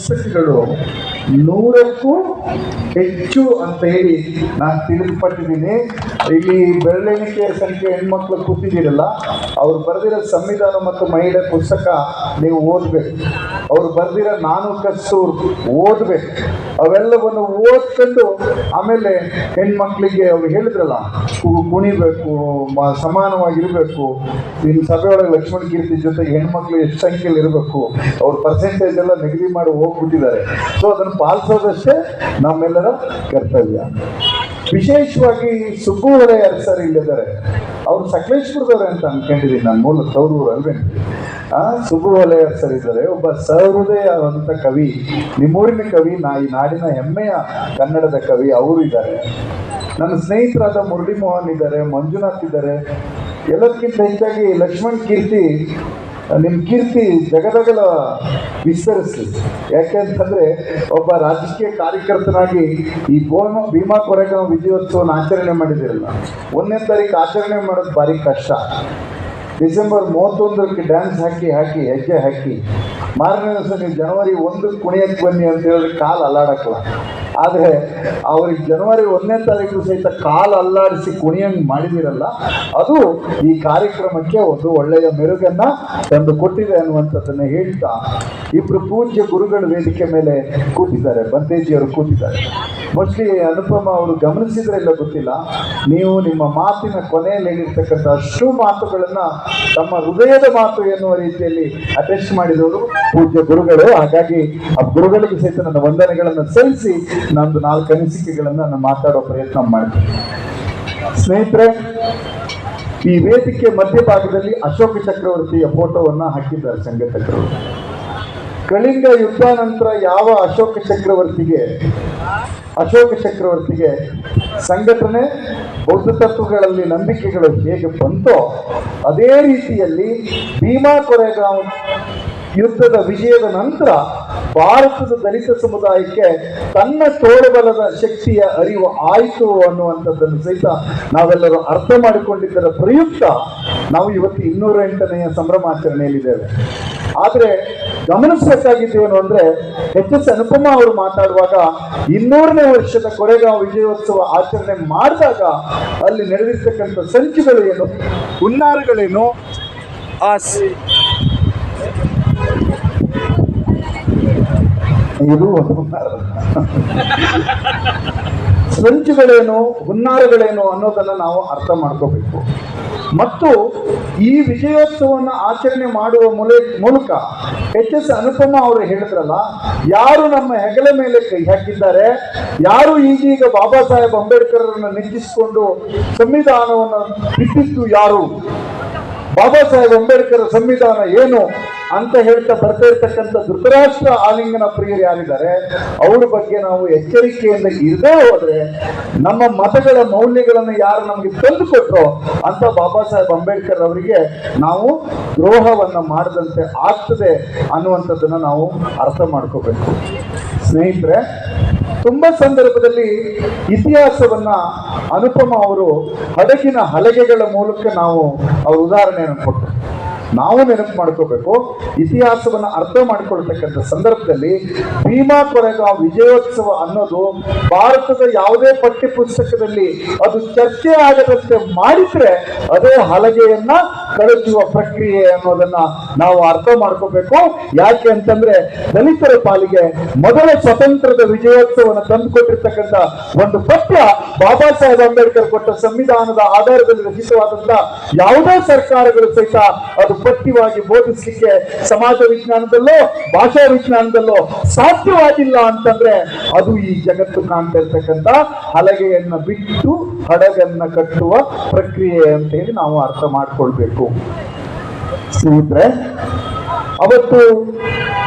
ಪುಸ್ತಕಗಳು 100ಕ್ಕೂ ಹೆಚ್ಚು ಅಂತ ಹೇಳಿ ನಾನು ತಿಳಿದುಪಟ್ಟಿದ್ದೀನಿ. ಇಲ್ಲಿ ಬೆರಳೆಣಿಕೆಯ ಸಂಖ್ಯೆ ಹೆಣ್ಮಕ್ಳು ಕೂತಿದ್ದೀರಲ್ಲ, ಅವ್ರು ಬರೆದಿರೋ ಸಂವಿಧಾನ ಮತ್ತು ಮಹಿಳೆ ಪುಸ್ತಕ ನೀವು ಓದಬೇಕು. ಅವ್ರು ಬರೆದಿರೋ ನಾನು ಕಸ್ತೂರ್ ಓದಬೇಕು. ಅವೆಲ್ಲವನ್ನು ಓದ್ಕೊಂಡು ಆಮೇಲೆ ಹೆಣ್ಮಕ್ಳಿಗೆ ಅವ್ರು ಹೇಳಿದ್ರಲ್ಲ, ಕುಣಿಬೇಕು, ಸಮಾನವಾಗಿರಬೇಕು, ಇನ್ನು ಸಭೆಯೊಳಗೆ ಲಕ್ಷ್ಮಣ ಕೀರ್ತಿ ಜೊತೆಗೆ ಹೆಣ್ಮಕ್ಳು ಎಷ್ಟು ಸಂಖ್ಯೆಯಲ್ಲಿ ಇರಬೇಕು, ಅವ್ರ ಪರ್ಸೆಂಟೇಜ್ ಎಲ್ಲ ನಿಗದಿ ಮಾಡಿ ಹೋಗ್ಬಿಟ್ಟಿದ್ದಾರೆ. ಸೊ ಅದನ್ನು ಪಾಲಿಸೋದಷ್ಟೇ ನಮ್ಮೆಲ್ಲರ ಕರ್ತವ್ಯ. ವಿಶೇಷವಾಗಿ ಸುಬ್ಬು ಹೊಲೆಯರ್ ಸರ್ ಇಲ್ಲಿದ್ದಾರೆ. ಅವರು ಸಕಲೇಶ್ಪುರದವ್ರೆ ಅಂತ ಅನ್ಕೊಂಡಿದ್ದೀನಿ, ನನ್ನ ಮೂಲ ತವರೂರು ಅಲ್ವೇನು. ಸುಬ್ಬು ಹೊಲೆಯರ್ ಸರ್ ಇದ್ದಾರೆ, ಒಬ್ಬ ಸಹೃದಯವಂತ ಕವಿ, ನಿಮ್ಮೂರಿನ ಕವಿ, ಈ ನಾಡಿನ ಹೆಮ್ಮೆಯ ಕನ್ನಡದ ಕವಿ ಅವರು ಇದ್ದಾರೆ. ನನ್ನ ಸ್ನೇಹಿತರಾದ ಮುರಳಿ ಮೋಹನ್ ಇದ್ದಾರೆ, ಮಂಜುನಾಥ್ ಇದ್ದಾರೆ. ಎಲ್ಲದಕ್ಕಿಂತ ಹೆಚ್ಚಾಗಿ ಲಕ್ಷ್ಮಣ್ ಕೀರ್ತಿ, ನಿಮ್ಮ ಕೀರ್ತಿ ಜಗದಗಲ ವಿಸ್ತರಿಸಿ. ಯಾಕೆಂತಂದರೆ ಒಬ್ಬ ರಾಜಕೀಯ ಕಾರ್ಯಕರ್ತನಾಗಿ ಈ ಭೀಮಾ ಕೊರೆಗಾಂವ್ ವಿಜಯೋತ್ಸವನ ಆಚರಣೆ ಮಾಡಿದಿರಲ್ಲ, 1ನೇ ತಾರೀಕು ಆಚರಣೆ ಮಾಡೋದು ಭಾರಿ ಕಷ್ಟ. ಡಿಸೆಂಬರ್ 31ಕ್ಕೆ ಡ್ಯಾನ್ಸ್ ಹಾಕಿ ಹೆಜ್ಜೆ ಹಾಕಿ ಮಾರನೇ ದಿವಸ ನೀವು ಜನವರಿ 1 ಕುಣಿಯಕ್ಕೆ ಬನ್ನಿ ಅಂತ ಹೇಳಿದ್ರೆ ಕಾಲು ಅಲ್ಲಾಡಕ್ಕಲ್ಲ. ಆದರೆ ಅವ್ರಿಗೆ ಜನವರಿ 1ನೇ ತಾರೀಕು ಸಹಿತ ಕಾಲು ಅಲ್ಲಾಡಿಸಿ ಕುಣಿಯಂಗೆ ಮಾಡಿದಿರಲ್ಲ, ಅದು ಈ ಕಾರ್ಯಕ್ರಮಕ್ಕೆ ಒಂದು ಒಳ್ಳೆಯ ಮೆರುಗನ್ನು ತಂದು ಕೊಟ್ಟಿದೆ ಅನ್ನುವಂಥದ್ದನ್ನು ಹೇಳ್ತಾ, ಇಬ್ಬರು ಪೂಜ್ಯ ಗುರುಗಳ ವೇದಿಕೆ ಮೇಲೆ ಕೂತಿದ್ದಾರೆ, ಬಂತೇಜಿಯವರು ಕೂತಿದ್ದಾರೆ. ಮೋಸ್ಟ್ಲಿ ಅನುಪಮ ಅವರು ಗಮನಿಸಿದ್ರೆ ಇಲ್ಲ ಗೊತ್ತಿಲ್ಲ, ನೀವು ನಿಮ್ಮ ಮಾತಿನ ಕೊನೆಯಲ್ಲಿ ಹೇಳಿರ್ತಕ್ಕಂಥ ಅಷ್ಟು ಮಾತುಗಳನ್ನು ತಮ್ಮ ಹೃದಯದ ಮಾತು ಎನ್ನುವ ರೀತಿಯಲ್ಲಿ ಅಟೆಸ್ಟ್ ಮಾಡಿದವರು ಪೂಜ್ಯ ಗುರುಗಳು. ಹಾಗಾಗಿ ಆ ಗುರುಗಳಿಗೆ ಸಹಿತ ನನ್ನ ವಂದನೆಗಳನ್ನು ಸಲ್ಲಿಸಿ ನಂದು 4 ಅನಿಸಿಕೆಗಳನ್ನು ನಾನು ಮಾತಾಡೋ ಪ್ರಯತ್ನ ಮಾಡ್ತೀನಿ. ಸ್ನೇಹಿತರೆ, ಈ ವೇದಿಕೆ ಮಧ್ಯಭಾಗದಲ್ಲಿ ಅಶೋಕ ಚಕ್ರವರ್ತಿಯ ಫೋಟೋವನ್ನು ಹಾಕಿದ್ದಾರೆ ಸಂಘಟಕರು. ಕಳಿಂಗ ಯುದ್ಧ ನಂತರ ಯಾವ ಅಶೋಕ ಚಕ್ರವರ್ತಿಗೆ ಸಂಘಟನೆ, ಬೌದ್ಧ ತತ್ವಗಳಲ್ಲಿ ನಂಬಿಕೆಗಳು ಹೇಗೆ ಬಂತೋ ಅದೇ ರೀತಿಯಲ್ಲಿ ಭೀಮಾ ಕೊರೆಗಾಂವ್ ಯುದ್ಧದ ವಿಜಯದ ನಂತರ ಭಾರತದ ದಲಿತ ಸಮುದಾಯಕ್ಕೆ ತನ್ನ ತೋಳಬಲದ ಶಕ್ತಿಯ ಅರಿವು ಆಯಿತು ಅನ್ನುವಂಥದ್ದನ್ನು ಸಹಿತ ನಾವೆಲ್ಲರೂ ಅರ್ಥ ಮಾಡಿಕೊಂಡಿದ್ದರ ಪ್ರಯುಕ್ತ ನಾವು ಇವತ್ತು 208ನೆಯ ಸಂಭ್ರಮಾಚರಣೆಯಲ್ಲಿದ್ದೇವೆ. ಆದರೆ ಗಮನಿಸಬೇಕಾಗಿದ್ದೇನು ಅಂದರೆ, ಎಚ್.ಎಸ್. ಅನುಪಮ ಅವರು ಮಾತಾಡುವಾಗ 200ನೇ ವರ್ಷದ ಕೊರೆಗಾಂವ್ ವಿಜಯೋತ್ಸವ ಆಚರಣೆ ಮಾಡಿದಾಗ ಅಲ್ಲಿ ನಡೆದಿರ್ತಕ್ಕಂಥ ಸಂಚುಗಳು ಏನು, ಹುನ್ನಾರಗಳೇನು, ಇದು ಸಂಚುಗಳೇನು, ಹುನ್ನಾರಗಳೇನು ಅನ್ನೋದನ್ನು ನಾವು ಅರ್ಥ ಮಾಡ್ಕೋಬೇಕು. ಮತ್ತು ಈ ವಿಜಯೋತ್ಸವವನ್ನು ಆಚರಣೆ ಮಾಡುವ ಮೂಲಕ ಎಚ್.ಎಸ್. ಅನುಪಮ ಅವರು ಹೇಳಿದ್ರಲ್ಲ, ಯಾರು ನಮ್ಮ ಹೆಗಲ ಮೇಲೆ ಕೈ ಹಾಕಿದ್ದಾರೆ, ಯಾರು ಈಗೀಗ ಬಾಬಾ ಸಾಹೇಬ್ ಅಂಬೇಡ್ಕರ್ರನ್ನು ನೆಚ್ಚಿಸಿಕೊಂಡು ಸಂವಿಧಾನವನ್ನು ಬಿಟ್ಟಿದ್ದು ಯಾರು, ಬಾಬಾ ಸಾಹೇಬ್ ಅಂಬೇಡ್ಕರ್ ಸಂವಿಧಾನ ಏನು ಅಂತ ಹೇಳ್ತಾ ಬರ್ತಾ ಇರ್ತಕ್ಕಂಥ ಧೃತರಾಷ್ಟ್ರ ಆಲಿಂಗನ ಪ್ರಿಯರು ಯಾರಿದ್ದಾರೆ, ಅವ್ರ ಬಗ್ಗೆ ನಾವು ಎಚ್ಚರಿಕೆಯಿಂದ ಇರದೇ ಹೋದ್ರೆ ನಮ್ಮ ಮತಗಳ ಮೌಲ್ಯಗಳನ್ನು ಯಾರು ನಮಗೆ ತಂದು ಕೊಟ್ಟರೋ ಅಂತ ಬಾಬಾ ಸಾಹೇಬ್ ಅಂಬೇಡ್ಕರ್ ಅವರಿಗೆ ನಾವು ದ್ರೋಹವನ್ನು ಮಾಡದಂತೆ ಆಗ್ತದೆ ಅನ್ನುವಂಥದ್ದನ್ನು ನಾವು ಅರ್ಥ ಮಾಡ್ಕೋಬೇಕು. ಸ್ನೇಹಿತರೆ, ತುಂಬಾ ಸಂದರ್ಭದಲ್ಲಿ ಇತಿಹಾಸವನ್ನ ಅನುಪಮ ಅವರು ಹಡಗಿನ ಹಲಗೆಗಳ ಮೂಲಕ ನಾವು ಅವ್ರ ಉದಾಹರಣೆಯನ್ನು ಕೊಟ್ಟರು. ನಾವು ನೆನಪು ಮಾಡ್ಕೋಬೇಕು, ಇತಿಹಾಸವನ್ನು ಅರ್ಥ ಮಾಡಿಕೊಳ್ತಕ್ಕಂಥ ಸಂದರ್ಭದಲ್ಲಿ ಭೀಮಾ ಕೊರೆಗಾಂವ್ ವಿಜಯೋತ್ಸವ ಅನ್ನೋದು ಭಾರತದ ಯಾವುದೇ ಪಠ್ಯ ಪುಸ್ತಕದಲ್ಲಿ ಅದು ಚರ್ಚೆ ಆಗದಂತೆ ಮಾಡಿದ್ರೆ ಅದೇ ಹಲಗೆಯನ್ನ ಕಳಚುವ ಪ್ರಕ್ರಿಯೆ ಅನ್ನೋದನ್ನ ನಾವು ಅರ್ಥ ಮಾಡ್ಕೋಬೇಕು. ಯಾಕೆ ಅಂತಂದ್ರೆ ದಲಿತರ ಪಾಲಿಗೆ ಮೊದಲ ಸ್ವತಂತ್ರದ ವಿಜಯೋತ್ಸವವನ್ನು ತಂದುಕೊಟ್ಟಿರ್ತಕ್ಕಂಥ ಒಂದು ಪಠ್ಯ ಬಾಬಾ ಸಾಹೇಬ್ ಅಂಬೇಡ್ಕರ್ ಕೊಟ್ಟ ಸಂವಿಧಾನದ ಆಧಾರದಲ್ಲಿ ರಚಿತವಾದಂತ ಯಾವುದೇ ಸರ್ಕಾರಗಳು ಸಹಿತ ಅದು ಪಠ್ಯವಾಗಿ ಬೋಧಿಸಲಿಕ್ಕೆ ಸಮಾಜ ವಿಜ್ಞಾನದಲ್ಲೋ ಭಾಷಾ ವಿಜ್ಞಾನದಲ್ಲೋ ಸಾಧ್ಯವಾಗಿಲ್ಲ ಅಂತಂದ್ರೆ ಅದು ಈ ಜಗತ್ತು ಕಾಣ್ತಾ ಇರ್ತಕ್ಕಂಥ ಹಲಗೆಯನ್ನ ಬಿಟ್ಟು ಹಡಗನ್ನ ಕಟ್ಟುವ ಪ್ರಕ್ರಿಯೆ ಅಂತ ಹೇಳಿ ನಾವು ಅರ್ಥ ಮಾಡ್ಕೊಳ್ಬೇಕು. ಸ್ನೇಹಿತರೆ, ಅವತ್ತು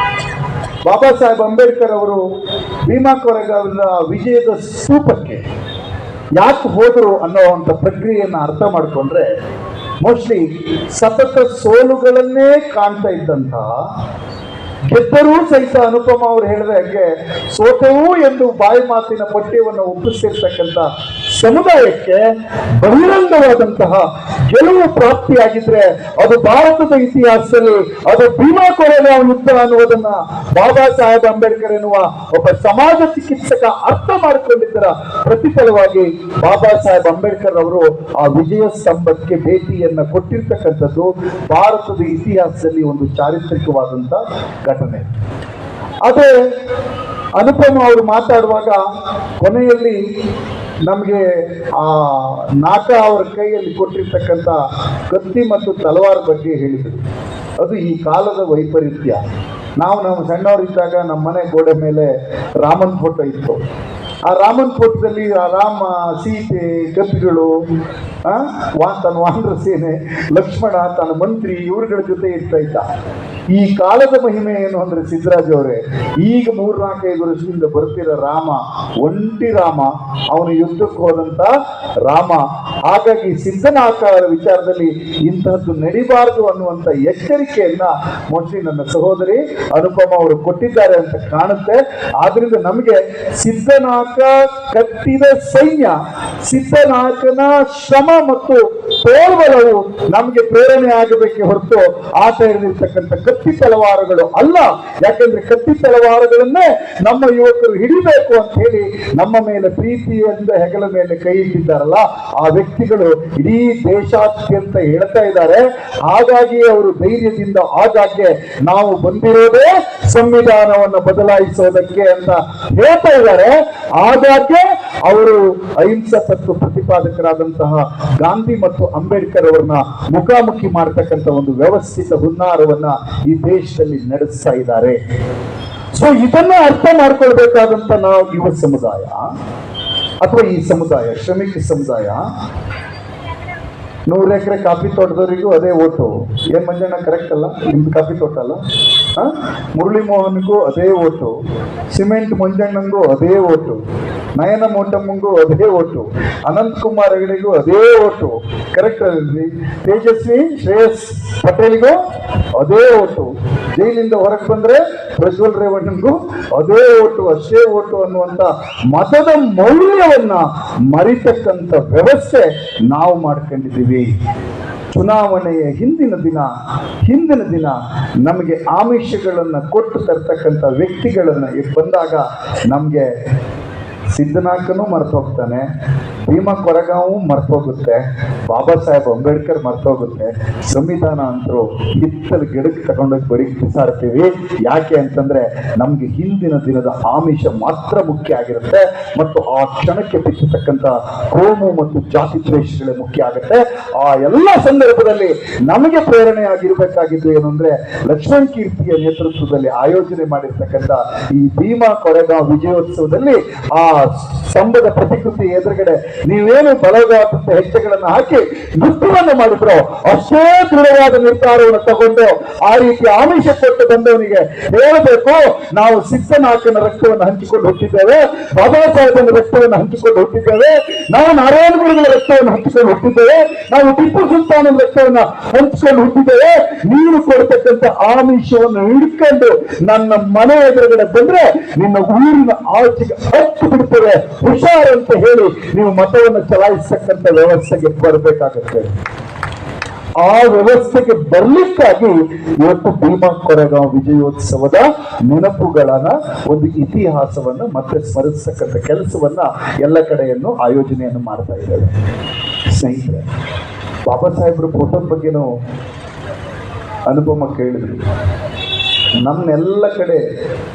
ಬಾಬಾ ಸಾಹೇಬ್ ಅಂಬೇಡ್ಕರ್ ಅವರು ಭೀಮಾ ಕೊರೆಗಾಂವ್ನ ವಿಜಯದ ಸ್ತೂಪಕ್ಕೆ ಯಾಕೆ ಹೋದರು ಅನ್ನೋವಂಥ ಪ್ರಕ್ರಿಯೆಯನ್ನು ಅರ್ಥ ಮಾಡಿಕೊಂಡ್ರೆ, ಮೋಸ್ಟ್ಲಿ ಸತತ ಸೋಲುಗಳನ್ನೇ ಕಾಣ್ತಾ ಇದ್ದಂತಹ, ಗೆದ್ದರೂ ಸಹಿತ ಅನುಪಮ ಅವರು ಹೇಳಿದ ಹಾಗೆ ಸೋತೆವು ಎಂದು ಬಾಯಿ ಮಾತಿನ ಪಠ್ಯವನ್ನು ಒಪ್ಪಿಸಿರ್ತಕ್ಕಂಥ ಸಮುದಾಯಕ್ಕೆ ಬಹಿರಂಗವಾದಂತಹ ಗೆಲುವು ಪ್ರಾಪ್ತಿಯಾಗಿದ್ರೆ ಅದು ಭಾರತದ ಇತಿಹಾಸದಲ್ಲಿ ಅದು ಭೀಮಾ ಕೊರೆಗಾಂವ್ ಯುದ್ಧ ಅನ್ನುವುದನ್ನ ಬಾಬಾ ಸಾಹೇಬ್ ಅಂಬೇಡ್ಕರ್ ಎನ್ನುವ ಒಬ್ಬ ಸಮಾಜ ಚಿಕಿತ್ಸಕ ಅರ್ಥ ಮಾಡಿಕೊಂಡಿದ್ದರ ಪ್ರತಿಫಲವಾಗಿ ಬಾಬಾ ಸಾಹೇಬ್ ಅಂಬೇಡ್ಕರ್ ಅವರು ಆ ವಿಜಯ ಸ್ತಂಭಕ್ಕೆ ಭೇಟಿಯನ್ನ ಕೊಟ್ಟಿರ್ತಕ್ಕಂಥದ್ದು ಭಾರತದ ಇತಿಹಾಸದಲ್ಲಿ ಒಂದು ಚಾರಿತ್ರಿಕವಾದಂತ ಘಟನೆ. ಅದೇ ಅನುಪಮ ಅವರು ಮಾತಾಡುವಾಗ ಕೊನೆಯಲ್ಲಿ ನಮಗೆ ಆ ನಾಕ ಅವರ ಕೈಯಲ್ಲಿ ಕೊಟ್ಟಿರ್ತಕ್ಕಂಥ ಕತ್ತಿ ಮತ್ತು ತಲವಾರ್ ಬಗ್ಗೆ ಹೇಳಿದರು. ಅದು ಈ ಕಾಲದ ವೈಪರೀತ್ಯ. ನಾವು ಸಣ್ಣವರಿದ್ದಾಗ ನಮ್ಮ ಮನೆ ಗೋಡೆ ಮೇಲೆ ರಾಮನ್ ಫೋಟೋ ಇತ್ತು. ಆ ರಾಮನ್ ಫೋಟೋದಲ್ಲಿ ಆ ರಾಮ, ಸೀತೆ, ಕಪಿಗಳು, ತನ್ನ ವಾನರ ಸೇನೆ, ಲಕ್ಷ್ಮಣ, ತನ್ನ ಮಂತ್ರಿ ಇವರುಗಳ ಜೊತೆ ಇರ್ತಾ ಇದ್ದ. ಈ ಕಾಲದ ಮಹಿಮೆ ಏನು ಅಂದ್ರೆ ಸಿದ್ದರಾಜ್ ಅವರೇ, ಈಗ 3-4-5 ವರ್ಷದಿಂದ ಬರ್ತಿರೋ ರಾಮ ಒಂಟಿ ರಾಮ, ಅವನು ಯುದ್ಧಕ್ಕೆ ಹೋದಂತ ರಾಮ. ಹಾಗಾಗಿ ಸಿದ್ಧನಾಕಾರ ವಿಚಾರದಲ್ಲಿ ಇಂತಹದ್ದು ನಡಿಬಾರದು ಅನ್ನುವಂತ ಎಚ್ಚರಿಕೆಯನ್ನ ಮೋಸ್ಟ್ಲಿ ನನ್ನ ಸಹೋದರಿ ಅನುಪಮ ಅವರು ಕೊಟ್ಟಿದ್ದಾರೆ ಅಂತ ಕಾಣುತ್ತೆ. ಆದ್ರಿಂದ ನಮಗೆ ಸಿದ್ಧನಾಕ ಕಟ್ಟಿದ ಸೈನ್ಯ, ಸಿದ್ಧನಾಕನ ಶ್ರಮ ಮತ್ತು ತೋಳ್ಬಲವು ನಮಗೆ ಪ್ರೇರಣೆ ಆಗಬೇಕೆ ಹೊರತು ಆತ ಇರಲಿರ್ತಕ್ಕಂಥ ಕತ್ತಿ ತಲವಾರುಗಳು ಅಲ್ಲ. ಯಾಕಂದ್ರೆ ಕತ್ತಿ ತಲವಾರುಗಳನ್ನೇ ನಮ್ಮ ಯುವಕರು ಹಿಡಿಬೇಕು ಅಂತ ಹೇಳಿ ನಮ್ಮ ಮೇಲೆ ಪ್ರೀತಿಯಿಂದ ಹೆಗಲ ಮೇಲೆ ಕೈ ಇಟ್ಟಿದ್ದಾರಲ್ಲ, ಆ ವ್ಯಕ್ತಿಗಳು ಇಡೀ ದೇಶಾದ್ಯಂತ ಹೇಳ್ತಾ ಇದ್ದಾರೆ. ಹಾಗಾಗಿ ಅವರು ಧೈರ್ಯದಿಂದ ಆಗಾಗ್ಗೆ ನಾವು ಬಂದಿರೋದೇ ಸಂವಿಧಾನವನ್ನು ಬದಲಾಯಿಸೋದಕ್ಕೆ ಅಂತ ಹೇಳ್ತಾ ಇದ್ದಾರೆ. ಆಗಾಗ್ಗೆ ಅವರು ಅಹಿಂಸಾ ತತ್ವ ಪ್ರತಿಪಾದಕರಾದಂತಹ ಗಾಂಧಿ ಮತ್ತು ಅಂಬೇಡ್ಕರ್ ಅವರನ್ನ ಮುಖಾಮುಖಿ ಮಾಡತಕ್ಕಂಥ ಒಂದು ವ್ಯವಸ್ಥಿತ ಹುನ್ನಾರವನ್ನ ಈ ದೇಶದಲ್ಲಿ ನಡೆಸ್ತಾ ಇದ್ದಾರೆ. ಸೊ ಇದನ್ನ ಅರ್ಥ ಮಾಡ್ಕೊಳ್ಬೇಕಾದಂತ ನಾವು ಯುವ ಸಮುದಾಯ ಅಥವಾ ಈ ಸಮುದಾಯ, ಶ್ರಮಿಕ ಸಮುದಾಯ, 100 ಎಕರೆ ಕಾಫಿ ತೋಟದವರಿಗೂ ಅದೇ ಓಟು. ಏನ್ ಮಂಜಣ್ಣ ಕರೆಕ್ಟ್ ಅಲ್ಲ? ನಿಮ್ದು ಕಾಫಿ ತೋಟ ಅಲ್ಲ? ಮುರಳಿ ಮೋಹನ್ಗೂ ಅದೇ ಓಟು, ಸಿಮೆಂಟ್ ಮಂಜಣ್ಣಂಗೂ ಅದೇ ಓಟು, ನಯನ ಮೋಟಮ್ಮಂಗೂ ಅದೇ ಓಟು, ಅನಂತ್ ಕುಮಾರ್ ಹೆಗಡೆಗೂ ಅದೇ ಓಟು. ಕರೆಕ್ಟ್ ಅಲ್ರಿ? ತೇಜಸ್ವಿ ಶ್ರೇಯಸ್ ಪಟೇಲ್ಗೂ ಅದೇ ಓಟು, ಜೈಲಿಂದ ಹೊರಗೆ ಬಂದ್ರೆ ಪ್ರಜ್ವಲ್ ರೇವಣ್ಣಂಗೂ ಅದೇ ಓಟು, ಅಷ್ಟೇ ಓಟು ಅನ್ನುವಂತ ಮತದ ಮೌಲ್ಯವನ್ನ ಮರಿತಕ್ಕಂಥ ವ್ಯವಸ್ಥೆ ನಾವು ಮಾಡ್ಕೊಂಡಿದ್ದೀವಿ. ಚುನಾವಣೆಯ ಹಿಂದಿನ ದಿನ ನಮಗೆ ಆಮಿಷಗಳನ್ನ ಕೊಟ್ಟು ತರ್ತಕ್ಕಂಥ ವ್ಯಕ್ತಿಗಳನ್ನ ಬಂದಾಗ ನಮ್ಗೆ ಸಿದ್ಧನಾಕನೂ ಮರ್ತೋಗ್ತಾನೆ, ಭೀಮಾ ಕೊರೆಗಾಂವ್ ಮರ್ತೋಗುತ್ತೆ, ಬಾಬಾ ಸಾಹೇಬ್ ಅಂಬೇಡ್ಕರ್ ಮರ್ತೋಗುತ್ತೆ, ಸಂವಿಧಾನ ಅಂತರೂ ಹಿತ್ತಲು ಗಿಡಕ್ಕೆ ತಗೊಂಡೋಗಿ ಬಡಿಗೆ ಬಿಸಾಡ್ತೀವಿ. ಯಾಕೆ ಅಂತಂದ್ರೆ ನಮ್ಗೆ ಹಿಂದಿನ ದಿನದ ಆಮಿಷ ಮಾತ್ರ ಮುಖ್ಯ ಆಗಿರುತ್ತೆ ಮತ್ತು ಆ ಕ್ಷಣಕ್ಕೆ ಬಿಚ್ಚತಕ್ಕಂಥ ಕೋಮು ಮತ್ತು ಜಾತಿ ದ್ವೇಷಗಳೇ ಮುಖ್ಯ ಆಗುತ್ತೆ. ಆ ಎಲ್ಲ ಸಂದರ್ಭದಲ್ಲಿ ನಮಗೆ ಪ್ರೇರಣೆ ಆಗಿರ್ಬೇಕಾಗಿದ್ದು ಏನು ಅಂದ್ರೆ ಲಕ್ಷ್ಮಣ್ ಕೀರ್ತಿಯ ನೇತೃತ್ವದಲ್ಲಿ ಆಯೋಜನೆ ಮಾಡಿರ್ತಕ್ಕಂಥ ಈ ಭೀಮಾ ಕೊರೆಗಾಂವ್ ವಿಜಯೋತ್ಸವದಲ್ಲಿ ಆ ಸ್ತಂಭದ ಪ್ರತಿಕೃತಿ ಎದುರುಗಡೆ ನೀವೇನು ಬಲವಾದಂತ ಹೆಜ್ಜೆಗಳನ್ನು ಹಾಕಿ ನೃತ್ಯವನ್ನು ಮಾಡಿದ್ರು ಅಷ್ಟೇ ದೃಢವಾದ ನಿರ್ಧಾರವನ್ನು ತಗೊಂಡು ಆ ರೀತಿ ಆಮಿಷ ಕೊಟ್ಟು ಬಂದವನಿಗೆ ಹೇಳಬೇಕು, ನಾವು ಸಿದ್ಧನಾಕನ ರಕ್ತವನ್ನು ಹಂಚಿಕೊಂಡು ಹುಟ್ಟಿದ್ದೇವೆ, ಬಾಬಾ ಸಾಹೇಬನ ರಕ್ತವನ್ನು ಹಂಚಿಕೊಂಡು ಹುಟ್ಟಿದ್ದೇವೆ, ನಾವು ನಾರಾಯಣ ಗುರುಗಳ ರಕ್ತವನ್ನು ಹಂಚಿಕೊಂಡು ಹುಟ್ಟಿದ್ದೇವೆ, ನಾವು ಟಿಪ್ಪು ಸುಲ್ತಾನನ ರಕ್ತವನ್ನ ಹಂಚಿಕೊಂಡು ಹುಟ್ಟಿದ್ದೇವೆ. ನೀನು ಕೊಡ್ತಕ್ಕಂಥ ಆಮಿಷವನ್ನು ಹಿಡ್ಕೊಂಡು ನನ್ನ ಮನೆ ಎದುರುಗಡೆ ಬಂದ್ರೆ ನಿನ್ನ ಊರಿನ ಆಚೆಗೆ ಹತ್ತು ಬಿಡ್ತೇವೆ, ಹುಷಾರ್ ಅಂತ ಹೇಳಿ ನೀವು ಮತವನ್ನು ಚಲಾಯಿಸತಕ್ಕಂಥ ವ್ಯವಸ್ಥೆಗೆ ಬರಬೇಕಾಗುತ್ತೆ. ಆ ವ್ಯವಸ್ಥೆಗೆ ಬರ್ಲಿಕ್ಕಾಗಿ ಇವತ್ತು ಭೀಮಾ ಕೊರೆಗಾಂವ್ ವಿಜಯೋತ್ಸವದ ನೆನಪುಗಳನ್ನ ಒಂದು ಇತಿಹಾಸವನ್ನ ಮತ್ತೆ ಸ್ಮರಿಸತಕ್ಕಂಥ ಕೆಲಸವನ್ನ ಎಲ್ಲ ಕಡೆಯನ್ನು ಆಯೋಜನೆಯನ್ನು ಮಾಡ್ತಾ ಇದ್ದೇವೆ. ಸ್ನೇಹಿತರೆ, ಬಾಬಾ ಸಾಹೇಬ್ರ ಫೋಟೋದ ಬಗ್ಗೆನೂ ಅನುಪಮ ಕೇಳಿದ್ರು. ನಮ್ನೆಲ್ಲ ಕಡೆ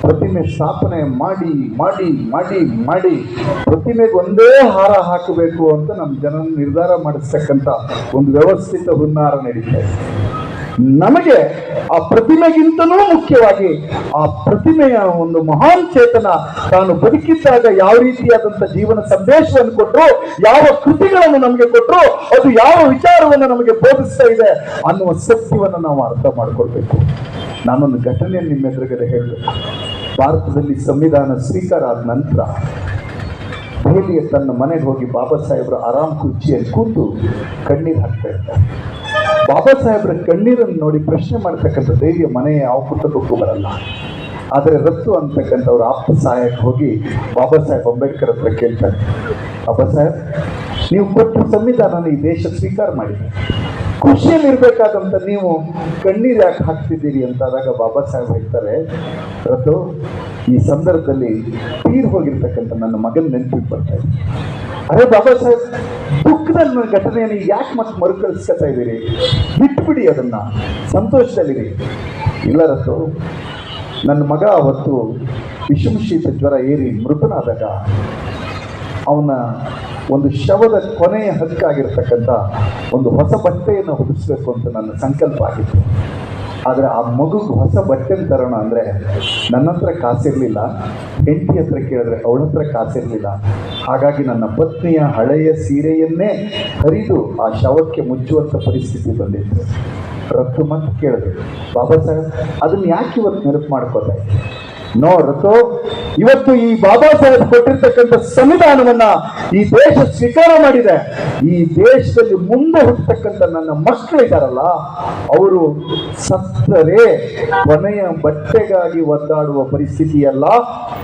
ಪ್ರತಿಮೆ ಸ್ಥಾಪನೆ ಮಾಡಿ ಮಾಡಿ ಮಾಡಿ ಮಾಡಿ ಪ್ರತಿಮೆಗೆ ಒಂದೇ ಹಾರ ಹಾಕಬೇಕು ಅಂತ ನಮ್ಮ ಜನ ನಿರ್ಧಾರ ಮಾಡಿಸ್ತಕ್ಕಂಥ ಒಂದು ವ್ಯವಸ್ಥಿತ ಹುನ್ನಾರ ನಡೀತಾ ಇದೆ. ನಮಗೆ ಆ ಪ್ರತಿಮೆಗಿಂತಲೂ ಮುಖ್ಯವಾಗಿ ಆ ಪ್ರತಿಮೆಯ ಒಂದು ಮಹಾನ್ ಚೇತನ ತಾನು ಬದುಕಿದ್ದಾಗ ಯಾವ ರೀತಿಯಾದಂಥ ಜೀವನ ಸಂದೇಶವನ್ನು ಕೊಟ್ಟರು, ಯಾವ ಕೃತಿಗಳನ್ನು ನಮಗೆ ಕೊಟ್ಟರು, ಅದು ಯಾವ ವಿಚಾರವನ್ನು ನಮಗೆ ಬೋಧಿಸ್ತಾ ಇದೆ ಅನ್ನುವ ಸತ್ಯವನ್ನು ನಾವು ಅರ್ಥ ಮಾಡ್ಕೊಳ್ಬೇಕು. ನಾನೊಂದು ಘಟನೆಯನ್ನು ನಿಮ್ಮ ಎದುರುಗಡೆ ಹೇಳಬೇಕು. ಭಾರತದಲ್ಲಿ ಸಂವಿಧಾನ ಸ್ವೀಕಾರ ಆದ ನಂತರ ದೆಹಲಿಯ ತನ್ನ ಮನೆಗೆ ಹೋಗಿ ಬಾಬಾ ಸಾಹೇಬ್ರ ಆರಾಮ್ ಕುರ್ಚಿಯಲ್ಲಿ ಕೂತು ಕಣ್ಣೀರು ಹಾಕ್ತಾ ಇರ್ತಾರೆ. ಬಾಬಾ ಸಾಹೇಬ್ರ ಕಣ್ಣೀರನ್ನು ನೋಡಿ ಪ್ರಶ್ನೆ ಮಾಡ್ತಕ್ಕಂಥ ಧೈರ್ಯ ಮನೆಯ ಯಾವ ಪುಸ್ತಕಕ್ಕೂ ಬರಲ್ಲ. ಆದರೆ ರತ್ತು ಅಂತಕ್ಕಂಥವ್ರು ಆಪ್ತ ಸಹಾಯಕ್ಕೆ ಹೋಗಿ ಬಾಬಾ ಸಾಹೇಬ್ ಅಂಬೇಡ್ಕರ್ ಹತ್ರ ಕೇಳ್ತಾರೆ, ಬಾಬಾ ಸಾಹೇಬ್ ನೀವು ಕೊಟ್ಟ ಸಂವಿಧಾನ ಈ ದೇಶ ಸ್ವೀಕಾರ ಮಾಡಿದೆ, ಖುಷಿಯಲ್ಲಿರ್ಬೇಕಾದಂತ ನೀವು ಕಣ್ಣೀರು ಯಾಕೆ ಹಾಕ್ತಿದ್ದೀರಿ ಅಂತಾದಾಗ ಬಾಬಾ ಸಾಹೇಬ್ ಹೇಳ್ತಾರೆ, ರತ್ತು ಈ ಸಂದರ್ಭದಲ್ಲಿ ತೀರ್ ಹೋಗಿರ್ತಕ್ಕಂಥ ನನ್ನ ಮಗನ ನೆನಪಿಗೆ ಬರ್ತಾ ಇದೆ. ಅರೆ ಬಾಬಾ ಸಾಹೇಬ್ ದುಃಖದ ಘಟನೆಯನ್ನು ಯಾಕೆ ಮತ್ತೆ ಮರುಕಳಿಸ್ಕೊತಾ ಇದ್ದೀರಿ, ಬಿಟ್ಬಿಡಿ ಅದನ್ನ, ಸಂತೋಷದಲ್ಲಿರಿ. ಇಲ್ಲ ರತ್ತು, ನನ್ನ ಮಗ ಅವತ್ತು ವಿಷಮಶೀತ ಜ್ವರ ಏರಿ ಮೃತನಾದಾಗ ಅವನ ಒಂದು ಶವದ ಕೊನೆಯ ಹಕ್ಕಾಗಿರ್ತಕ್ಕಂಥ ಒಂದು ಹೊಸ ಬಟ್ಟೆಯನ್ನು ಹೊದಿಸ್ಬೇಕು ಅಂತ ನನ್ನ ಸಂಕಲ್ಪ ಆಗಿತ್ತು. ಆದರೆ ಆ ಮಗುಗೆ ಹೊಸ ಬಟ್ಟೆ ತರೋಣ ಅಂದರೆ ನನ್ನ ಹತ್ರ ಕಾಸಿರಲಿಲ್ಲ, ಹೆಂಡತಿ ಹತ್ರ ಕೇಳಿದ್ರೆ ಅವಳ ಹತ್ರ ಕಾಸಿರಲಿಲ್ಲ. ಹಾಗಾಗಿ ನನ್ನ ಪತ್ನಿಯ ಹಳೆಯ ಸೀರೆಯನ್ನೇ ಹರಿದು ಆ ಶವಕ್ಕೆ ಮುಚ್ಚುವಂಥ ಪರಿಸ್ಥಿತಿ ಬಂದಿತ್ತು. ರತ್ತು ಮತ್ತೆ ಕೇಳಿದ್ರು, ಬಾಬಾ ಸಾಹೇಬ್ ಅದನ್ನ ಯಾಕೆ ಇವತ್ತು ನೆನಪು ಮಾಡ್ಕೋತಾ ಇದ್ದೆ? ನೋ ರತ್ತು, ಇವತ್ತು ಈ ಬಾಬಾ ಸಾಹೇಬ್ ಕೊಟ್ಟಿರ್ತಕ್ಕಂಥ ಸಂವಿಧಾನವನ್ನ ಈ ದೇಶ ಸ್ವೀಕಾರ ಮಾಡಿದೆ. ಈ ದೇಶದಲ್ಲಿ ಮುಂದೆ ಹುಟ್ಟತಕ್ಕಂಥ ನನ್ನ ಮಕ್ಕಳಿದ್ದಾರಲ್ಲ, ಅವರು ಸತ್ತರೆ ಕೊನೆಯ ಬಟ್ಟೆಗಾಗಿ ಒದ್ದಾಡುವ ಪರಿಸ್ಥಿತಿಯಲ್ಲ,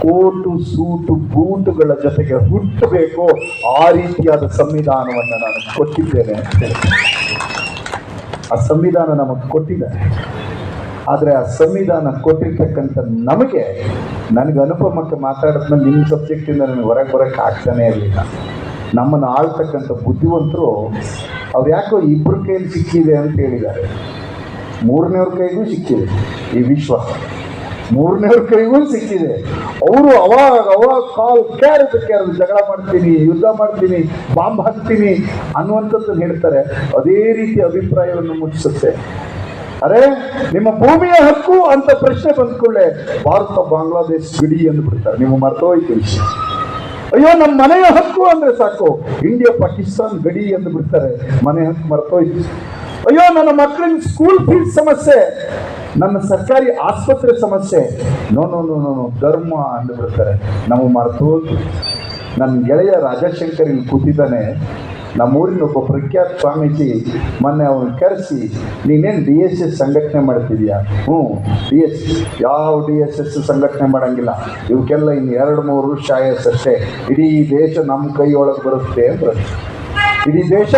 ಕೋಟು ಸೂಟು ಬೂಟುಗಳ ಜೊತೆಗೆ ಹುಟ್ಟಬೇಕು. ಆ ರೀತಿಯಾದ ಸಂವಿಧಾನವನ್ನು ನಾನು ಕೊಟ್ಟಿದ್ದೇನೆ ಅಂತ ಹೇಳಿ ಆ ಸಂವಿಧಾನ ನಮಗೆ ಕೊಟ್ಟಿದೆ. ಆದರೆ ಆ ಸಂವಿಧಾನ ಕೊಟ್ಟಿರ್ತಕ್ಕಂಥ ನನಗೆ ಅನುಪಮಕ್ಕೆ ಮಾತಾಡಿದ್ಮೇಲೆ ನಿಮ್ಮ ಸಬ್ಜೆಕ್ಟಿಂದ ನನಗೆ ಹೊರಗೆ ಬರೋಕ್ಕೆ ಆಗ್ತಾನೇ ಇರಲಿಲ್ಲ. ನಮ್ಮನ್ನು ಆಳ್ತಕ್ಕಂಥ ಬುದ್ಧಿವಂತರು ಅವ್ರು ಯಾಕೋ ಇಬ್ಬರ ಕೈಯಲ್ಲಿ ಸಿಕ್ಕಿದೆ ಅಂತ ಹೇಳಿದ್ದಾರೆ. ಮೂರನೇವ್ರ ಕೈಗೂ ಸಿಕ್ಕಿದೆ ಈ ವಿಶ್ವ, ಮೂರನೇವ್ರ ಕೈಗೂ ಸಿಕ್ಕಿದೆ. ಅವರು ಅವಾಗ ಕಾಲ್ ಕ್ಯಾರದು ಜಗಳ ಮಾಡ್ತೀನಿ, ಯುದ್ಧ ಮಾಡ್ತೀನಿ, ಬಾಂಬ್ ಹಾಕ್ತೀನಿ ಅನ್ನುವಂಥದ್ದನ್ನು ಹೇಳ್ತಾರೆ. ಅದೇ ರೀತಿ ಅಭಿಪ್ರಾಯವನ್ನು ಮುಟ್ಟಿಸುತ್ತೆ. ಅರೆ ನಿಮ್ಮ ಭೂಮಿಯ ಹಕ್ಕು ಅಂತ ಪ್ರಶ್ನೆ ಬಂದ್ಕೊಳ್ಳೆ ಭಾರತ ಬಾಂಗ್ಲಾದೇಶ್ ಗಡಿ ಅಂದ್ಬಿಡ್ತಾರೆ. ನೀವು ಮರ್ತೋಯ್ತು ವಿಷಯ. ಅಯ್ಯೋ ನಮ್ಮ ಮನೆಯ ಹಕ್ಕು ಅಂದ್ರೆ ಸಾಕು ಇಂಡಿಯಾ ಪಾಕಿಸ್ತಾನ್ ಗಡಿ ಎಂದು ಬಿಡ್ತಾರೆ. ಮನೆ ಹಕ್ಕು ಮರ್ತೋಯ್ತು. ಅಯ್ಯೋ ನನ್ನ ಮಕ್ಕಳಿಗೆ ಸ್ಕೂಲ್ ಫೀಸ್ ಸಮಸ್ಯೆ, ನನ್ನ ಸರ್ಕಾರಿ ಆಸ್ಪತ್ರೆ ಸಮಸ್ಯೆ, ನೋ ನೋ ನೋ ನೋ ಧರ್ಮ ಅಂದ್ಬಿಡ್ತಾರೆ. ನಾವು ಮರ್ತೋಯ್ತು. ನನ್ನ ಗೆಳೆಯ ರಾಜಶಂಕರ್ ಇಲ್ಲಿ ಕೂತಿದ್ದಾನೆ. ನಮ್ಮೂರಿನ ಒಬ್ಬ ಪ್ರಖ್ಯಾತ ಸ್ವಾಮೀಜಿ ಮೊನ್ನೆ ಅವನು ಕರೆಸಿ, ನೀನೇನು DSS ಸಂಘಟನೆ ಮಾಡ್ತಿದ್ಯಾ? DS ಯಾವ DSS ಸಂಘಟನೆ ಮಾಡಂಗಿಲ್ಲ, ಇವಕ್ಕೆಲ್ಲ ಇನ್ನು 2-3 ವರ್ಷ ಆಯಸ್ಸಷ್ಟೇ, ಇಡೀ ದೇಶ ನಮ್ಮ ಕೈಯೊಳಗೆ ಬರುತ್ತೆ ಅಂದ್ರೆ. ಇಡೀ ದೇಶ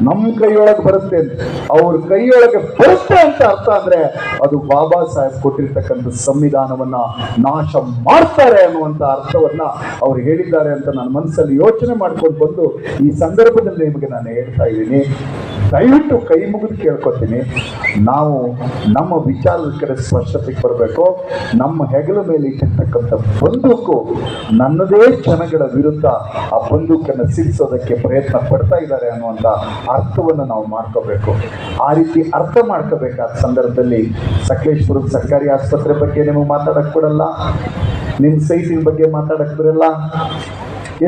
ನಮ್ಮ ಕೈಯೊಳಗೆ ಬರುತ್ತೆ ಅಂತ. ಅವ್ರ ಕೈಯೊಳಗೆ ಬರುತ್ತೆ ಅಂತ ಅರ್ಥ ಅಂದ್ರೆ ಅದು ಬಾಬಾ ಸಾಹೇಬ್ ಕೊಟ್ಟಿರ್ತಕ್ಕಂಥ ಸಂವಿಧಾನವನ್ನ ನಾಶ ಮಾಡ್ತಾರೆ ಅನ್ನುವಂಥ ಅರ್ಥವನ್ನ ಅವ್ರು ಹೇಳಿದ್ದಾರೆ ಅಂತ ನನ್ನ ಮನಸ್ಸಲ್ಲಿ ಯೋಚನೆ ಮಾಡ್ಕೊಂಡು ಬಂದು ಈ ಸಂದರ್ಭದಲ್ಲಿ ನಿಮಗೆ ನಾನು ಹೇಳ್ತಾ ಇದ್ದೀನಿ. ದಯವಿಟ್ಟು ಕೈ ಮುಗಿದು ಕೇಳ್ಕೊತೀನಿ, ನಾವು ನಮ್ಮ ವಿಚಾರದ ಕಡೆ ಸ್ಪಷ್ಟತೆಗೆ ಬರಬೇಕು. ನಮ್ಮ ಹೆಗಲ ಮೇಲೆ ಇಟ್ಟಿರ್ತಕ್ಕಂಥ ಬಂದೂಕು ನನ್ನದೇ ಜನಗಳ ವಿರುದ್ಧ ಆ ಬಂದೂಕನ್ನು ಸಿಡಿಸೋದಕ್ಕೆ ಪ್ರಯತ್ನ ಪಡ್ತಾ ಇದ್ದಾರೆ ಅನ್ನುವಂಥ ಅರ್ಥವನ್ನು ನಾವು ಮಾಡ್ಕೋಬೇಕು. ಆ ರೀತಿ ಅರ್ಥ ಮಾಡ್ಕೋಬೇಕಾದ ಸಂದರ್ಭದಲ್ಲಿ ಸಕಲೇಶ್ಪುರದ ಸರ್ಕಾರಿ ಆಸ್ಪತ್ರೆ ಬಗ್ಗೆ ನಿಮಗೆ ಮಾತಾಡಕ್ ಬಿಡಲ್ಲ, ನಿಮ್ಮ ಸೈಟಿನ ಬಗ್ಗೆ ಮಾತಾಡಕ್ ಬಿಡಲ್ಲ,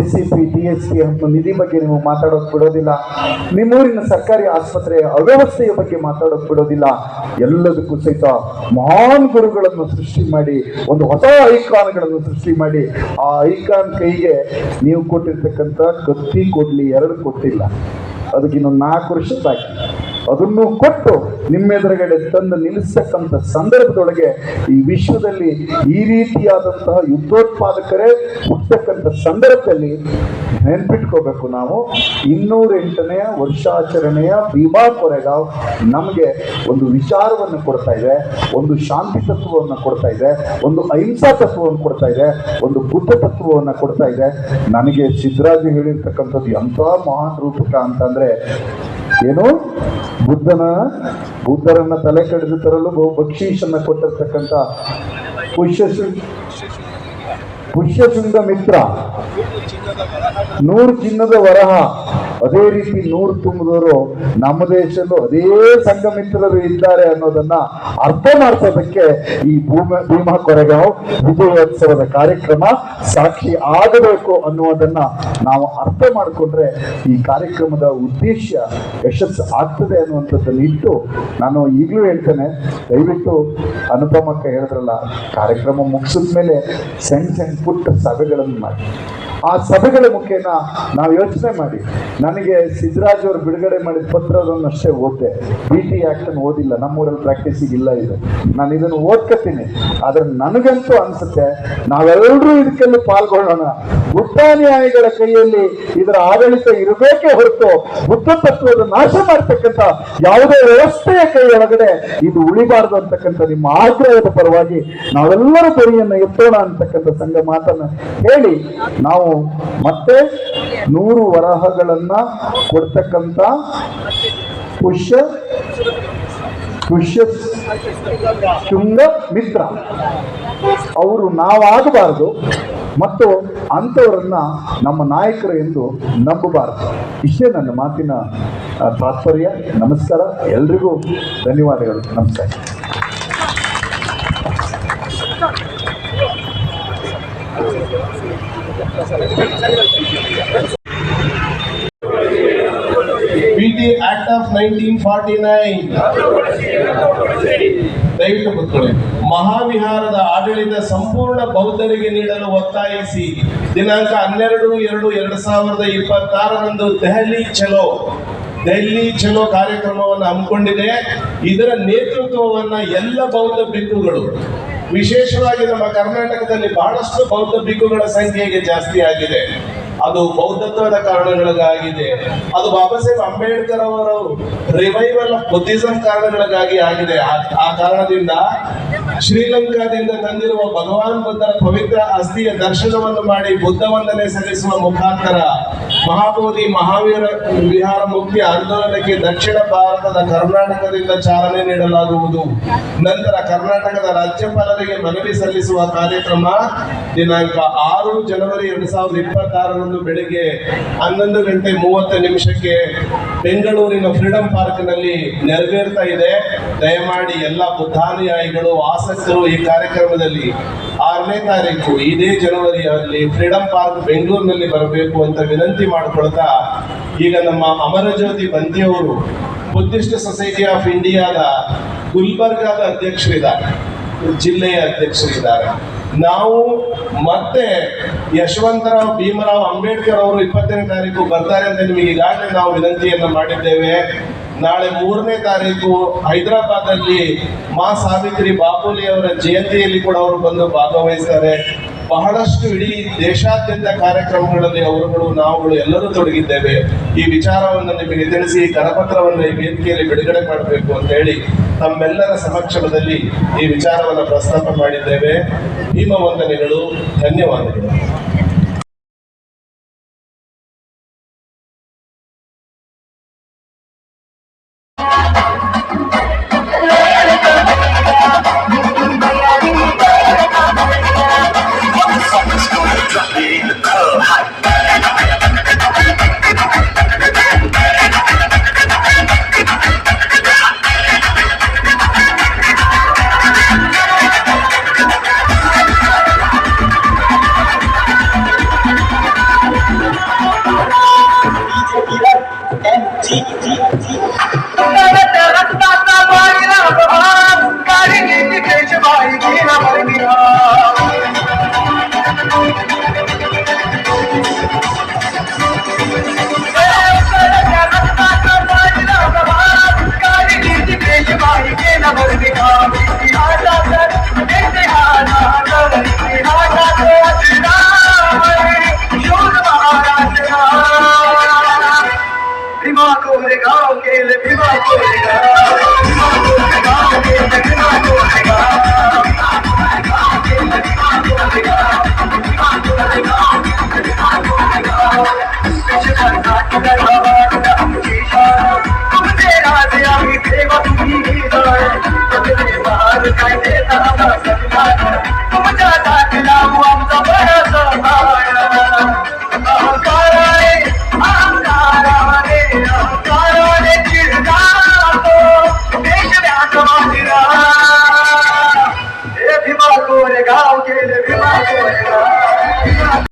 SCP DSP ಅನ್ನೋ ನಿಧಿ ಬಗ್ಗೆ ನೀವು ಮಾತಾಡೋಕೆ ಬಿಡೋದಿಲ್ಲ, ನಿಮ್ಮೂರಿನ ಸರ್ಕಾರಿ ಆಸ್ಪತ್ರೆಯ ಅವ್ಯವಸ್ಥೆಯ ಬಗ್ಗೆ ಮಾತಾಡೋಕೆ ಬಿಡೋದಿಲ್ಲ. ಎಲ್ಲದಕ್ಕೂ ಸಹಿತ ಮಹಾನ್ ಗುರುಗಳನ್ನು ಸೃಷ್ಟಿ ಮಾಡಿ ಒಂದು ಹೊಸ ಐಕಾನ್ಗಳನ್ನು ಸೃಷ್ಟಿ ಮಾಡಿ ಆ ಐಕಾನ್ ಕೈಗೆ ನೀವು ಕೊಟ್ಟಿರ್ತಕ್ಕಂಥ ಕತ್ತಿ ಕೊಡ್ಲಿ 2 ಕೊಟ್ಟಿಲ್ಲ, ಅದಕ್ಕಿನ್ನು 4 ವರ್ಷ ಬಾಕಿ. ಅದನ್ನು ಕೊಟ್ಟು ನಿಮ್ಮೆದುರುಗಡೆ ತಂದು ನಿಲ್ಲಿಸ್ತಕ್ಕಂಥ ಸಂದರ್ಭದೊಳಗೆ ಈ ವಿಶ್ವದಲ್ಲಿ ಈ ರೀತಿಯಾದಂತಹ ಯುದ್ಧೋತ್ಪಾದಕರೇ ಹುಟ್ಟತಕ್ಕಂಥ ಸಂದರ್ಭದಲ್ಲಿ ನೆನ್ಪಿಟ್ಕೋಬೇಕು. ನಾವು 208ನೇ ವರ್ಷಾಚರಣೆಯ ಭೀಮಾ ಕೊರೆಗಾಂವ್ ನಮಗೆ ಒಂದು ವಿಚಾರವನ್ನು ಕೊಡ್ತಾ ಇದೆ, ಒಂದು ಶಾಂತಿ ತತ್ವವನ್ನು ಕೊಡ್ತಾ ಇದೆ, ಒಂದು ಅಹಿಂಸಾ ತತ್ವವನ್ನು ಕೊಡ್ತಾ ಇದೆ, ಒಂದು ಬುದ್ಧ ತತ್ವವನ್ನು ಕೊಡ್ತಾ ಇದೆ. ನನಗೆ ಸಿದ್ದರಾಜು ಹೇಳಿರ್ತಕ್ಕಂಥದ್ದು ಎಂಥ ಮಹಾನ್ ರೂಪಕ ಅಂತಂದ್ರೆ ಏನು, ಬುದ್ಧರನ್ನ ತಲೆ ಕಡಿದು ತರಲು ಬಕ್ಷೀಸನ್ನ ಕೊಟ್ಟಿರ್ತಕ್ಕಂಥ ಪುಷ್ಯಶೃಂಗ ಮಿತ್ರ 100 ಚಿನ್ನದ ವರಹ. ಅದೇ ರೀತಿ 100 ತುಂಬಿದವರು ನಮ್ಮ ದೇಶದಲ್ಲೂ ಅದೇ ಸಂಘಮಿತ್ರರು ಇದ್ದಾರೆ ಅನ್ನೋದನ್ನ ಅರ್ಥ ಮಾಡ್ಸೋದಕ್ಕೆ ಈ ಭೀಮಾ ಕೊರೆಗಾಂವ್ ವಿಜಯೋತ್ಸವದ ಕಾರ್ಯಕ್ರಮ ಸಾಕ್ಷಿ ಆಗಬೇಕು ಅನ್ನುವುದನ್ನ ನಾವು ಅರ್ಥ ಮಾಡಿಕೊಂಡ್ರೆ ಈ ಕಾರ್ಯಕ್ರಮದ ಉದ್ದೇಶ ಯಶಸ್ಸು ಆಗ್ತದೆ ಅನ್ನುವಂಥದ್ದನ್ನು ಇಟ್ಟು ನಾನು ಈಗಲೂ ಹೇಳ್ತೇನೆ, ದಯವಿಟ್ಟು ಅನುಪಮಕ್ಕ ಹೇಳಿದ್ರಲ್ಲ, ಕಾರ್ಯಕ್ರಮ ಮುಗಿಸಿದ ಮೇಲೆ ಸಣ್ಣ ಪುಟ್ಟ ಸಭೆಗಳನ್ನು ಮಾಡಿ ಆ ಸಭೆಗಳ ಮುಖೇನ ನಾವು ಯೋಚನೆ ಮಾಡಿ. ನನಗೆ ಸಿದ್ದರಾಜ್ ಅವರು ಬಿಡುಗಡೆ ಮಾಡಿದ ಪತ್ರದನ್ನಷ್ಟೇ ಓದ್ದೆ, BT ಆಕ್ಟ್ ಅನ್ನು ಓದಿಲ್ಲ, ನಮ್ಮೂರಲ್ಲಿ ಪ್ರಾಕ್ಟೀಸಿಗೆ ಇಲ್ಲ ಇದು. ನಾನು ಇದನ್ನು ಓದ್ಕತೀನಿ. ಆದ್ರೆ ನನಗಂತೂ ಅನ್ಸುತ್ತೆ ನಾವೆಲ್ಲರೂ ಇದಕ್ಕೆಲ್ಲ ಪಾಲ್ಗೊಳ್ಳೋಣ. ಬುದ್ಧಾನುಯಾಯಿಗಳ ಕೈಯಲ್ಲಿ ಇದರ ಆಡಳಿತ ಇರಬೇಕೇ ಹೊರತು ಬುದ್ಧ ತತ್ವದ ನಾಶ ಮಾಡ್ತಕ್ಕಂಥ ಯಾವುದೇ ವ್ಯವಸ್ಥೆಯ ಕೈ ಒಳಗಡೆ ಇದು ಉಳಿಬಾರದು ಅಂತಕ್ಕಂಥ ನಿಮ್ಮ ಆಗ್ರಹದ ಪರವಾಗಿ ನಾವೆಲ್ಲರೂ ಧ್ವನಿಯನ್ನು ಎತ್ತೋಣ ಅಂತಕ್ಕಂಥ ಸಂಘ ಮಾತನ್ನ ಹೇಳಿ, ನಾವು ಮತ್ತೆ 100 ವರಹಗಳನ್ನ ಕೊಡ್ತಕ್ಕಂಥ ಪುಷ್ಯ ಶುಂಗ ಮಿತ್ರ ಅವರು ನಾವಾಗಬಾರದು ಮತ್ತು ಅಂಥವರನ್ನ ನಮ್ಮ ನಾಯಕರು ಎಂದು ನಂಬಬಾರದು. ಇಷ್ಟೇ ನನ್ನ ಮಾತಿನ ತಾತ್ಪರ್ಯ. ನಮಸ್ಕಾರ, ಎಲ್ರಿಗೂ ಧನ್ಯವಾದಗಳು. ನಮಸ್ಕಾರ. BT ಆಕ್ಟ್ ಆಫ್ 1949 ದಯವಿಟ್ಟು ಕೂತ್ಕೊಳ್ಳಿ. ಮಹಾವಿಹಾರದ ಆಡಳಿತ ಸಂಪೂರ್ಣ ಬೌದ್ಧರಿಗೆ ನೀಡಲು ಒತ್ತಾಯಿಸಿ ದಿನಾಂಕ 12/2/2026 ದೆಹಲಿ ಚಲೋ ಕಾರ್ಯಕ್ರಮವನ್ನು ಹಮ್ಮಿಕೊಂಡಿದೆ. ಇದರ ನೇತೃತ್ವವನ್ನ ಎಲ್ಲ ಬೌದ್ಧ ಭಿಕ್ಕುಗಳು, ವಿಶೇಷವಾಗಿ ನಮ್ಮ ಕರ್ನಾಟಕದಲ್ಲಿ ಬಹಳಷ್ಟು ಬೌದ್ಧ ಭಿಕ್ಕುಗಳ ಸಂಖ್ಯೆ ಜಾಸ್ತಿ ಆಗಿದೆ. ಅದು ಬೌದ್ಧತ್ವದ ಕಾರಣಗಳಿಗಾಗಿದೆ, ಅದು ಬಾಬಾ ಸಾಹೇಬ್ ಅಂಬೇಡ್ಕರ್ ಅವರು ರಿವೈವಲ್ ಆಫ್ ಬುದ್ಧಿಸಂ ಕಾರಣಗಳಿಗಾಗಿ ಆಗಿದೆ. ಆ ಕಾರಣದಿಂದ ಶ್ರೀಲಂಕಾದಿಂದ ತಂದಿರುವ ಭಗವಾನ್ ಬುದ್ಧರ ಪವಿತ್ರ ಅಸ್ಥಿಯ ದರ್ಶನವನ್ನು ಮಾಡಿ ಬುದ್ಧ ವಂದನೆ ಸಲ್ಲಿಸುವ ಮುಖಾಂತರ ಮಹಾಬೋಧಿ ಮಹಾವೀರ ವಿಹಾರ ಮುಕ್ತಿ ಆಂದೋಲನಕ್ಕೆ ದಕ್ಷಿಣ ಭಾರತದ ಕರ್ನಾಟಕದಿಂದ ಚಾಲನೆ ನೀಡಲಾಗುವುದು. ನಂತರ ಕರ್ನಾಟಕದ ರಾಜ್ಯಪಾಲರಿಗೆ ಮನವಿ ಸಲ್ಲಿಸುವ ಕಾರ್ಯಕ್ರಮ ದಿನಾಂಕ 6 ಜನವರಿ 2026 ಬೆಳಿಗ್ಗೆ 11:30 ಬೆಂಗಳೂರಿನ ಫ್ರೀಡಂ ಪಾರ್ಕ್ ನಲ್ಲಿ ನೆರವೇರ್ತಾ ಇದೆ. ದಯಮಾಡಿ ಎಲ್ಲ ಬುದ್ಧಾನುಯಾಯಿಗಳು, ಆಸಕ್ತರು ಈ ಕಾರ್ಯಕ್ರಮದಲ್ಲಿ 6ನೇ ತಾರೀಕು ಇದೇ ಜನವರಿಯಲ್ಲಿ ಫ್ರೀಡಂ ಪಾರ್ಕ್ ಬೆಂಗಳೂರಿನಲ್ಲಿ ಬರಬೇಕು ಅಂತ ವಿನಂತಿ ಮಾಡಿಕೊಳ್ತಾ, ಈಗ ನಮ್ಮ ಅಮರಜ್ಯೋತಿ ಬಂತಿಯವರು ಬುದ್ಧಿಸ್ಟ್ ಸೊಸೈಟಿ ಆಫ್ ಇಂಡಿಯಾದ ಗುಲ್ಬರ್ಗಾದ ಅಧ್ಯಕ್ಷರಿದ್ದಾರೆ, ಜಿಲ್ಲೆಯ ಅಧ್ಯಕ್ಷರಿದ್ದಾರೆ. ನಾವು ಮತ್ತೆ ಯಶವಂತರಾವ್ ಭೀಮರಾವ್ ಅಂಬೇಡ್ಕರ್ ಅವರು 20ನೇ ತಾರೀಕು ಬರ್ತಾರೆ ಅಂತ ನಿಮಗೆ ಈಗಾಗಲೇ ನಾವು ವಿನಂತಿಯನ್ನು ಮಾಡಿದ್ದೇವೆ. ನಾಳೆ 3ನೇ ತಾರೀಕು ಹೈದರಾಬಾದಲ್ಲಿ ಮಾ ಸಾವಿತ್ರಿ ಬಾಪೂಲಿ ಅವರ ಜಯಂತಿಯಲ್ಲಿ ಕೂಡ ಅವರು ಬಂದು ಭಾಗವಹಿಸ್ತಾರೆ. ಬಹಳಷ್ಟು ಇಡೀ ದೇಶಾದ್ಯಂತ ಕಾರ್ಯಕ್ರಮಗಳಲ್ಲಿ ಅವರುಗಳು ನಾವುಗಳು ಎಲ್ಲರೂ ತೊಡಗಿದ್ದೇವೆ. ಈ ವಿಚಾರವನ್ನು ನಿಮಗೆ ತಿಳಿಸಿ ಕರಪತ್ರವನ್ನು ಈ ವೇದಿಕೆಯಲ್ಲಿ ಬಿಡುಗಡೆ ಮಾಡಬೇಕು ಅಂತ ಹೇಳಿ ತಮ್ಮೆಲ್ಲರ ಸಮಕ್ಷಮದಲ್ಲಿ ಈ ವಿಚಾರವನ್ನು ಪ್ರಸ್ತಾಪ ಮಾಡಿದ್ದೇವೆ. ಭೀಮ ವಂದನೆಗಳು, ಧನ್ಯವಾದಗಳು.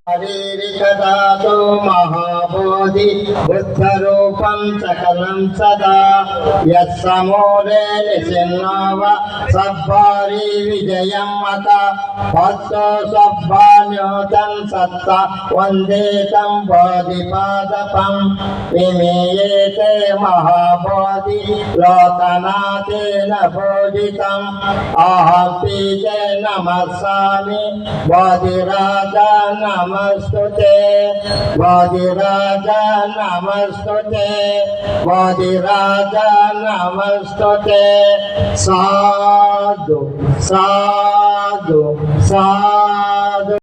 शारीरिक धातु महाबोधि बोधि बुद्धरूपं सकलं सदा यत्समूले निसिन्नव सब्बारि विजयं मता भक्तो सब्बान्योतं सत्ता वन्दे तं बोधिपादपं विमीयते महाबोधि लोकनाथेन पूजितम् अहं पीते नमस्सामि बोधिराजा नमस्तुते बोधिराजा नमस्तुते बोधिराजा नमस्तुते साधु साधु साधु